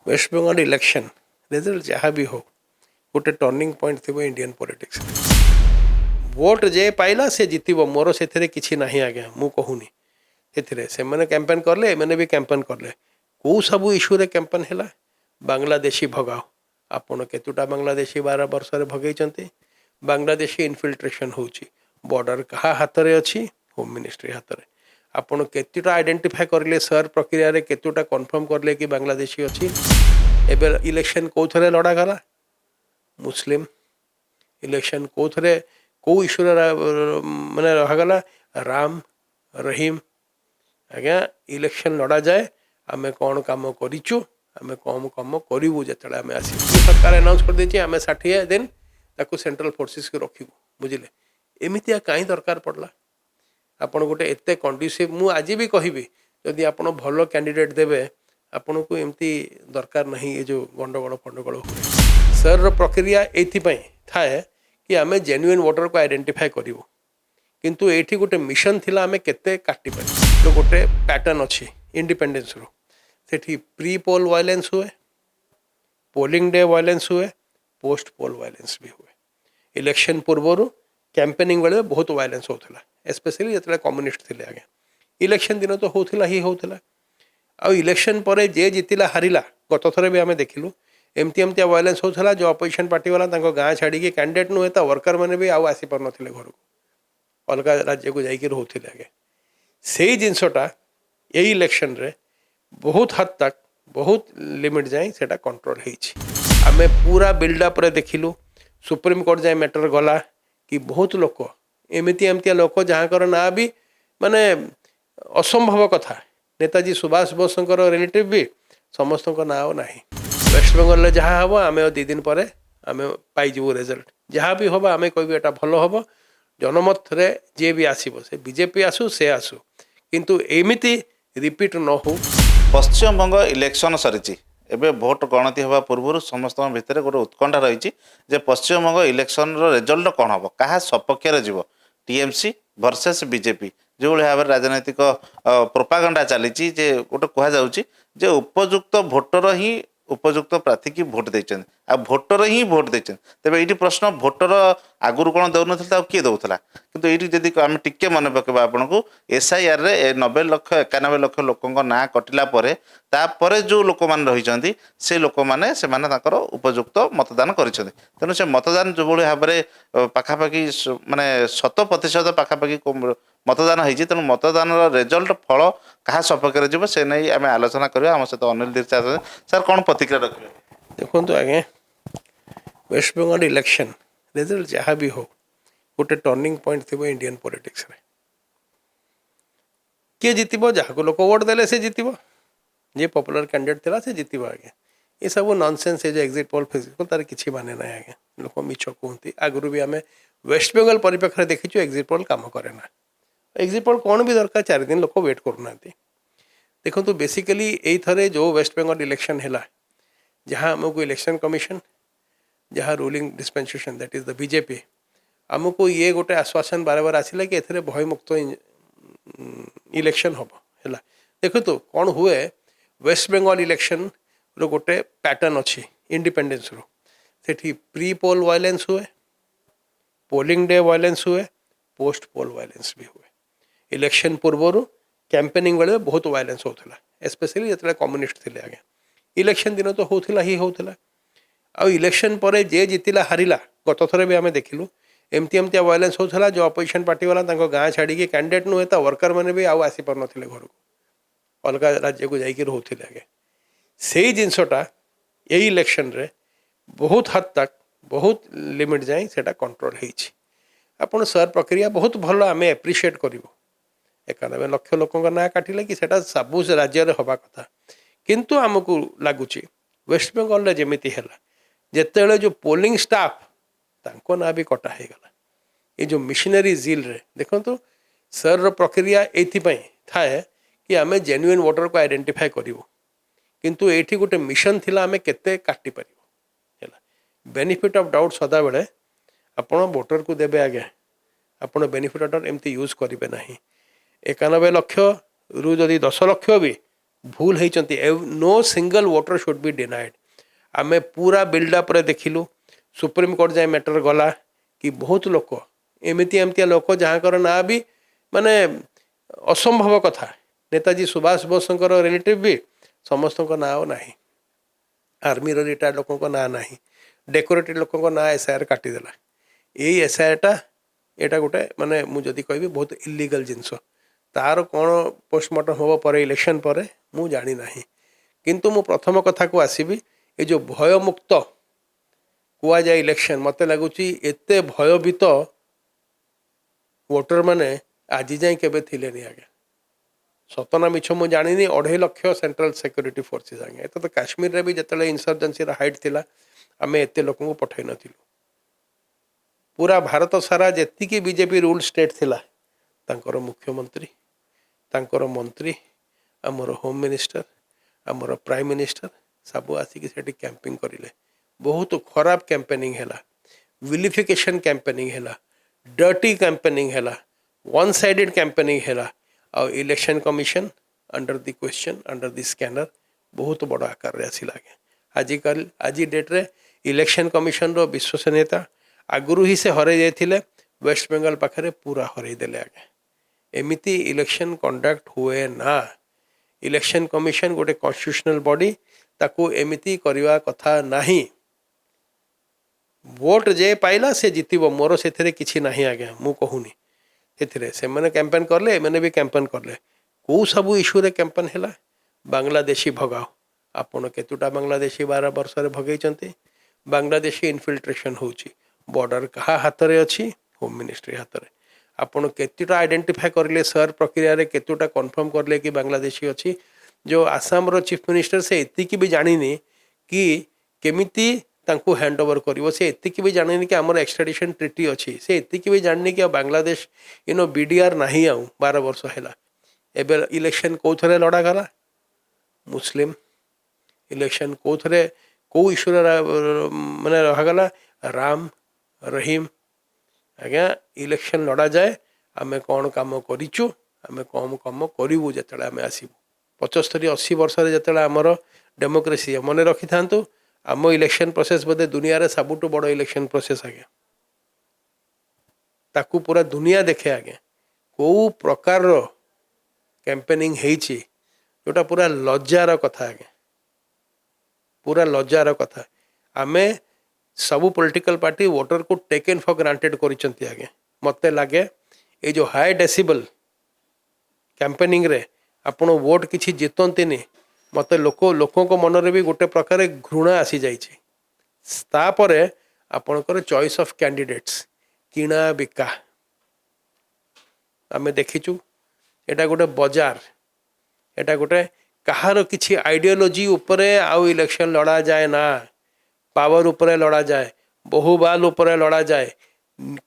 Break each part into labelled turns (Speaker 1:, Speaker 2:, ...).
Speaker 1: Waste Bengal election result जहाँ भी हो गोटे टर्निंग पॉइंट थी इंडियन पॉलिटिक्स वोट जे पाइला से जीतब मोर से किसी ना आज्ञा मु कहूनी से मैंने कैंपेन कले मैंने भी कैंपेन कले कौ सब इश्यूरे कैंपेन है बांग्लादेशी भगाओ आपण केतुटा बांग्लादेशी 12 वर्ष भगई बांग्लादेशी इनफिल्ट्रेशन होची बॉर्डर कहा हाथ में अच्छी होम मिनिस्ट्री हाथ में आपण केतुटा आइडेंटिफाई करले सर प्रक्रिया रे केतुटा कन्फर्म करले कि बांग्लादेशी अच्छी एबे इलेक्शन कौ थे लड़ा गला मुस्लिम इलेक्शन कौ थे कौ इश्यू माने रहागला राम रहीम आज्ञा इलेक्शन लड़ा जाए आम कौन कम करूँ आम कम कम करूँ जो आम आस सरकार अनाउंस कर देती आम 60 दिन ताकू सेंट्रल फोर्सेस को रखू बुझे एमती कहीं दरकार पड़ला आपन गोटे एत कंडुसिव मु आज भी कहि जदि आप भल कैंडिडेट देवे आपन को एमती दरकार नहीं ये जो गंडगोल फंडगोल हुए सर प्रक्रिया ये थाए कि आम जेन्युइन वोटर को आइडेंटिफाई करूँ किंतु एठी गोटे मिशन थिला आमे केते काटी पारि तो गोटे पैटर्न अच्छी इंडिपेंडेंस रो सेठी प्री पोल वायलेंस हुए पोलिंग डे वायलेंस हुए पोस्ट पोल वायलेंस भी हुए इलेक्शन पूर्वर कैंपेनिंग बेले बहुत वायलेंस होता स्पेशली जो कम्युनिस्ट थे आगे इलेक्शन दिन तो होता ही होता आउ इलेक्शन पर जे जीतिला हारिला गत थर भी आम देखिलु एमती एमती वायलेंस होता जो अपोजिशन पार्टी वाला गाँ छाड़ी कैंडिडेट नुहे तो वर्कर मैंने भी आउ आसी पार नथिले घर को अलग राज्य को जाकर रोते आगे से जिनसटा यही इलेक्शन रे बहुत हद तक बहुत लिमिट जाए सेटा कंट्रोल होमें पूरा बिल्डअप देखिलु सुप्रीम कोर्ट जाए मैटर गला कि बहुत लोक एमती एमती लोक जहाँकर ना भी माने असंभव कथा नेताजी सुभाष बोसकर रिलेटिव भी समस्त ना ना वेस्ट बेंगल जहाँ हम आम 2 दिन पर आम पाइबू रिजल्ट जहाँ भी हम आम कह एटा भल हम जनमत रे जे भी आसो से बीजेपी आसू से आसू किंतु एमिति रिपीट न हो
Speaker 2: पश्चिम बंग इलेक्शन सरी एबे भोट गणति हवा पूर्व समस्त भितर गोटे उत्कंठा रही जे पश्चिम बंग इलेक्शन रिजल्ट कौन हम क्या सपक्ष जीव टीएमसी वर्सेस बीजेपी जो भाव में राजनैतिक प्रोपागंडा चली गोटे कहुचे उपयुक्त भोटर ही उपयुक्त प्रार्थी की भोट देते आ भोटर ही भोट देते तेज ये प्रश्न भोटर आगुरी कौन दौन किए दौला कितु ये जदि आम टिके मन पकेबा आपन को SIR रे 90 लाख 91 लाख लोक ना कटिला तापर जो लोक मैंने रही से लोक मैंने उपयुक्त मतदान कर तेणु से मतदान जो भाव में पाखापाखि माने 100% पाखापाखि मतदान होती तेणु मतदान रिजल्ट फल क्या सपक्ष जीव से नहीं आम आलोचना करवा आम सहित अनिल दीक्षा सर कौन प्रतिक्रिया रखिए
Speaker 1: देखो आगे वेस्ट बेंगल इलेक्शन रिजल्ट जहाँ भी हो गोटे टर्निंग पॉइंट थी इंडियन पॉलिटिक्स रे किए जीतब जहाँ को लोक वोट देले से जीतब जे पॉपुलर कैंडिडेट थिला से जीतब आगे ये सब नॉनसेंस है जो एग्जिट पोल फिजिकल तार किसी माने ना आगे लोक मिछ कहते आगुरी भी आम वेस्ट बेंगल परिप्रेक्षी देखीचु एग्जिट पोल काम करे ना एग्जिट पोल कौन भी दरकार 4 दिन लोक वेट करूना देखो तो बेसिकली यही थरे जो वेस्ट बेंगल इलेक्शन है जहाँ आमको इलेक्शन कमिशन जहाँ ruling dispensation that is the BJP आमको ये गोटे आश्वासन बार बार आसला कि एथरे भय मुक्त इलेक्शन हम है देखो तो कौन हुए वेस्ट बेंगल इलेक्शन रो गोटे पैटर्न अच्छी इंडिपेंडेंस रो सेठी प्री पोल वायलेंस हुए पोलिंग डे वायलेंस हुए पोस्ट पोल वायलेंस भी हुए इलेक्शन पूर्वर कैंपेनिंग बेले बहुत वायलेंस होता स्पेशली जो कम्युनिस्ट थे आगे इलेक्शन दिन तो होता ही होता आ इलेक्शन पर जे जीतिला हारिला गत थर भी आम देखिलु एमती एमती वायलेंस होता जो अपोजिशन पार्टी वाला गाँ छाड़ी कैंडिडेट नुहे तो वर्कर मैंने भी आउ आसी पार नथिले घर को अलग राज्य को जाकर रोते आगे से जिनसटा यही इलेक्शन रे बहुत हद तक बहुत लिमिट जाए सेटा कंट्रोल होपण सर प्रक्रिया बहुत भल आम एप्रिशिएट करूँ 91 लाख लोक ना काटिले कि सेटा सब राज्य में हवा कथा किंतु आमको लगुच वेस्ट बेंगल जमीती है जिते जो पोलिंग स्टाफ तांको ना भी कटा हो गला ये जो मिशनरी जिल रे देखो तो सर प्रक्रिया ये थाए कि आम जेन्युइन वोटर को आइडेंटिफाई करूँ किंतु ये गोटे मिशन थिला आम केते काटी पारिबो बेनिफिट ऑफ डाउट सदा बेले आपण वोटर को देबे आगे आपण बेनिफिट ऑफ डाउट एमती यूज करेंगे ना 91 लाख रु जदि 10 लाख भी भूल होती no single voter should be denied आमे पूरा बिल्डअप रे देखिलु सुप्रीम कोर्ट जाए मैटर गला कि बहुत लोक एमती एमती लोक जहाँकर ना भी माने असंभव कथा नेताजी सुभाष बोसଙ୍କର रिलेटिव भी समस्त ना ना आर्मी रिटायर्ड लोक ना ना डेकोरेटेड लोक ना एसआईआर काटिदेला यही एसआईआरटा एटा गोटे माने मुझे कहि बहुत इलीगल जिनस तार कौन पोस्टमार्टम हम पर इलेक्शन पर मु जानी ना किंतु मु प्रथम कथा को आसबि ये जो भयमुक्त कुआ जाए इलेक्शन मत लगुच एत भयभीत वोटर माने आज जाए केबे थिले नहीं आगे सतना मिछ मु जानी 2.5 लाख सेंट्रल सिक्योरिटी फोर्सेस आगे तो काश्मीर रे भी जतले इंसर्जेंसी हाइट थिला आमे एते लोक को पठै नथिलु पूरा भारत सारा जेतिकी बीजेपी रूल स्टेट थिला तांकर मुख्यमंत्री तांकर मंत्री आमर होम मिनिस्टर आमर प्राइम मिनिस्टर सब आसिक सेठी कैंपिंग करिले बहुत खराब कैंपेनिंग हैला विलिफिकेशन कैंपेनिंग हैला डर्टी कैंपेनिंग हैला वन साइडेड कैंपेनिंग हैला और election commission under the question under the scanner बहुत बड़ आकार रे आसी लागे आजिकल आज डेट रे इलेक्शन कमिशन रो विश्वसनीयता आगुरी ही से हरै जाइथिले वेस्ट बेंगल पाखरे पूरा हरै देले आगे एमिति इलेक्शन कंडक्ट हुए ना इलेक्शन कमिशन गोटे कॉन्स्टिट्यूशनल बॉडी ताको एमिति करवा कथा नहीं वोट जे पाइला से जितिबो मोर सेथरे किछि नाही आगे मु कहूनी एथिरे से माने कैंपेन करले मैंने भी कैंपेन करले को सब इश्यू रे कैंपेन हैला बांग्लादेशी भगाओ आपण केतुटा बांग्लादेशी 12 वर्ष रे भगैचंती बांग्लादेशी इनफिल्ट्रेशन होची बॉर्डर कहा हाथ रे अछि होम मिनिस्ट्री हाथ रे आपण केतुटा आइडेंटिफाई करले सर प्रक्रिया रे केतुटा कंफर्म करले कि बांग्लादेशी अछि जो आसाम रो चीफ मिनिस्टर से एतिकी भी जानिनी कि केमिति तांको हैंड ओवर करिवो से एतिकी भी जानिनी कि हमर एक्सट्रेडिशन ट्रीटी अछि से एतिकी भी जानिनी कि बांग्लादेश बीडीआर नाही आउ 12 वर्ष हैला एबे इलेक्शन कोथरे लड़ा गला मुस्लिम इलेक्शन कोथरे को इश्यू माने रहा गला राम रहीम आज्ञा इलेक्शन लड़ा जाए आमे कौन काम करिचु आमे कम कम करिवु जतले आमे आसीबु 75-80 वर्ष रे जतले हमर डेमोक्रेसी मन रखि थांतु आम इलेक्शन प्रोसेस बोधे दुनिया रे सबुटु बड़ इलेक्शन प्रोसेस आगे ताकू पूरा दुनिया देखे आगे को प्रकार रो कैंपेनिंग हेची जोटा पूरा लज्जार कथा आगे पूरा लज्जार कथा आमे सबू पॉलिटिकल पार्टी वोटर को टेकन फॉर ग्रांटेड करिसंती आगे मते लागे ये जो हाई डेसिबल कैंपेनिंग रे आपण वोट किछि जितंतीनी मते लोकों को मन रे भी गोटे प्रकार घृणा आसी जाइछि तापरे आपणकर चॉइस ऑफ कैंडिडेट्स किणा बिका आमे देखिचु एटा गोटे बाजार एटा गोटे कहार किछि आइडियोलॉजी उपरे आउ इलेक्शन लड़ा जाए ना पावर उपरे लड़ा जाए बहुबाल उपरे लड़ा जाए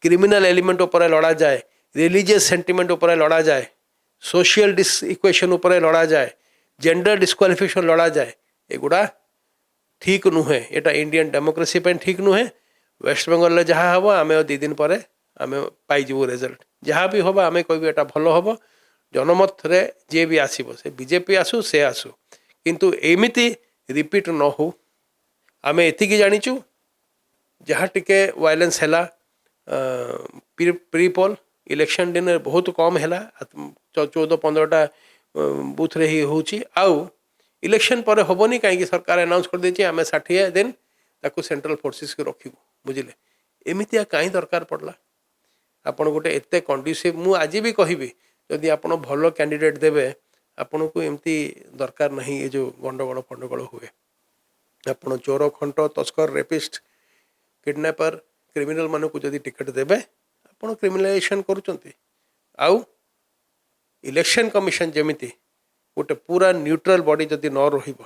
Speaker 1: क्रिमिनल एलिमेंट उपरे लड़ा जाए रिलीजियस सेंटिमेंट उपरे लड़ा जाए सोशल डिस इक्वेशन उपरे लड़ा जाए जेंडर डिस्क्वालिफिकेशन लड़ा जाए एगुड़ा ठीक नुहे एटा इंडियन डेमोक्रेसी पे ठीक नुहे वेस्ट बेंगल जहाँ हम आम 2 दिन पर आम पाइबू रिजल्ट जहाँ भी हम आम कह एटा भल हम जनमत रे जे भी आसो से बीजेपी आसू से आसू किंतु एमिति रिपीट न हो आम एतिकी जानिचु जहाँ टिके वायलेंस हैला प्री पोल इलेक्शन दिन बहुत कम हैला 14-15टा बूथ रे ही होची आउ इलेक्शन पर होबनी कहीं सरकार अनाउंस कर देछि आम 60 दिन ताकू सेंट्रल फोर्सेस को रखिबू बुझिले एमितिया कहीं दरकार पड़ला आपण गोटे एते कंडीसिव मु आज भी कहबी जदि आपण भलो कैंडिडेट देबे आपण को एमती दरकार नहीं ये जो गंडगोल फंडगोल हुए आपण चोर खंट तस्कर रेपिस्ट किडनैपर क्रिमिनल मान को जदि टिकट देबे आपण क्रिमिनलाइजेशन करूचंती आउ इलेक्शन कमिशन जेमिति गोटे पूरा न्यूट्रल बॉडी जदि न रहिबो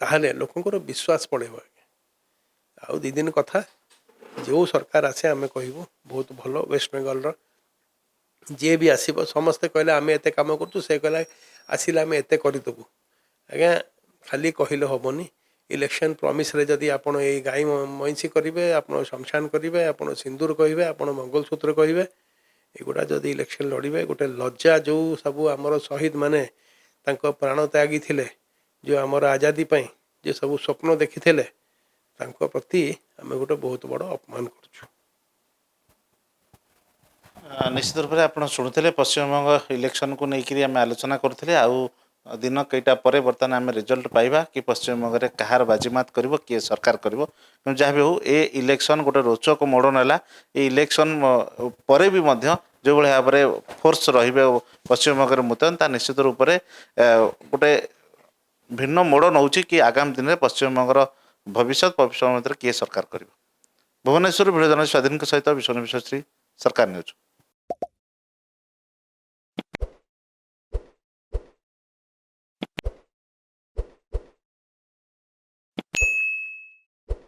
Speaker 1: ताहले लोकंकर विश्वास पड़ेबो आउ 2 दिन कथा जो सरकार आसे आमे कहबो बहुत भलो वेस्ट बेंगल रो जे भी आसीबो समस्ते कहले आमे एते काम करतु से कहले आसिला आमे एते करि दबु आज्ञा खाली कहले होबनी इलेक्शन प्रॉमिस रे जदि आपण ए गाई मइंसी करिवे आपण शमशान करिवे आपण सिंदूर कहिवे आपण मंगलसूत्र कहिवे एगुड़ा जदि इलेक्शन लड़िबे गोटे लज्जा जो सब आमर शहीद माने तांको प्राण त्यागी थिले जो आमर आजादी पाई जे सब स्वप्न देखिथिले तांको प्रति आमे गोटे बहुत बड़ अपमान करछु।
Speaker 2: निश्चित रूप से आप शुणुते पश्चिमबंग इलेक्शन को लेकर आम आलोचना करुले आउ दिन कईटा पर बर्तमान आम रिजल्ट पाइबा कि पश्चिमबंग में कहार बाजीमात कर किए सरकार कर जहाँ भी हो ए इलेक्शन गोटे रोचक मोड़ नाला ये इलेक्शन पर भी जो भाव में फोर्स रे पश्चिमबंग मुतयन ता निश्चित रूप से गोटे भिन्न मोड़ नौ कि आगामी दिन में पश्चिमबंगर भविष्य किए सरकार कर। भुवनेश्वर भिडियो जर्नलिस्ट स्वाधीन सहित विश्वश्री सरकार न्यूज।